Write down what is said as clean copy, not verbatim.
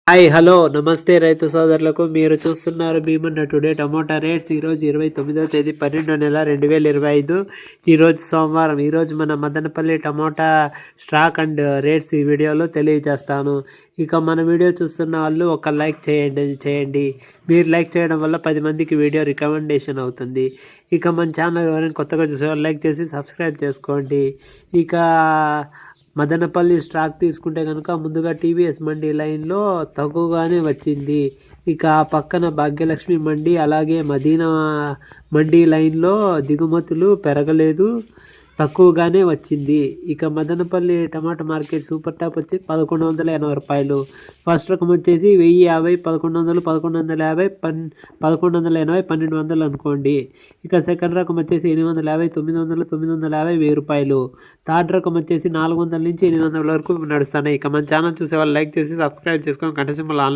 Hi hello నమస్తే రైతు సోదరులకు. మీరు చూస్తున్నారు భీమన్న టుడే టమోటా రేట్స్. ఈరోజు 29వ తేదీ 12వ నెల 2025. ఈరోజు సోమవారం. ఈరోజు మన Madanapalle tomato stock and rates ఈ వీడియోలో తెలియజేస్తాను. ఇక మన వీడియో చూస్తున్న వాళ్ళు ఒక లైక్ చేయండి. మీరు లైక్ చేయడం వల్ల 10 మందికి వీడియో రికమెండేషన్ అవుతుంది. ఇక మన ఛానల్ ఎవరైనా కొత్తగా చూసే వాళ్ళు లైక్ చేసి సబ్స్క్రైబ్ చేసుకోండి. ఇక మదనపల్లి స్టాక్ తీసుకుంటే కనుక ముందుగా టీవీఎస్ మండీ లైన్లో తక్కువగానే వచ్చింది. ఇక ఆ పక్కన భాగ్యలక్ష్మి మండీ అలాగే మదీనా మండీ లైన్లో దిగుమతులు పెరగలేదు, తక్కువగానే వచ్చింది. ఇక మదనపల్లి టమాటా మార్కెట్ సూపర్ టాప్ వచ్చి 1180 రూపాయలు. ఫస్ట్ రకం వచ్చేసి 1050, 1100, 1150, 1180, 1200 అనుకోండి. ఇక సెకండ్ రకం వచ్చేసి 850, 900, 950, 1000 రూపాయలు. థర్డ్ రకం వచ్చేసి 400 నుంచి 800 వరకు నడుస్తున్నాయి. ఇక మన ఛానల్ చూసే వాళ్ళు లైక్ చేసి సబ్స్క్రైబ్ చేసుకొని గంట సింబల్ ఆన్లో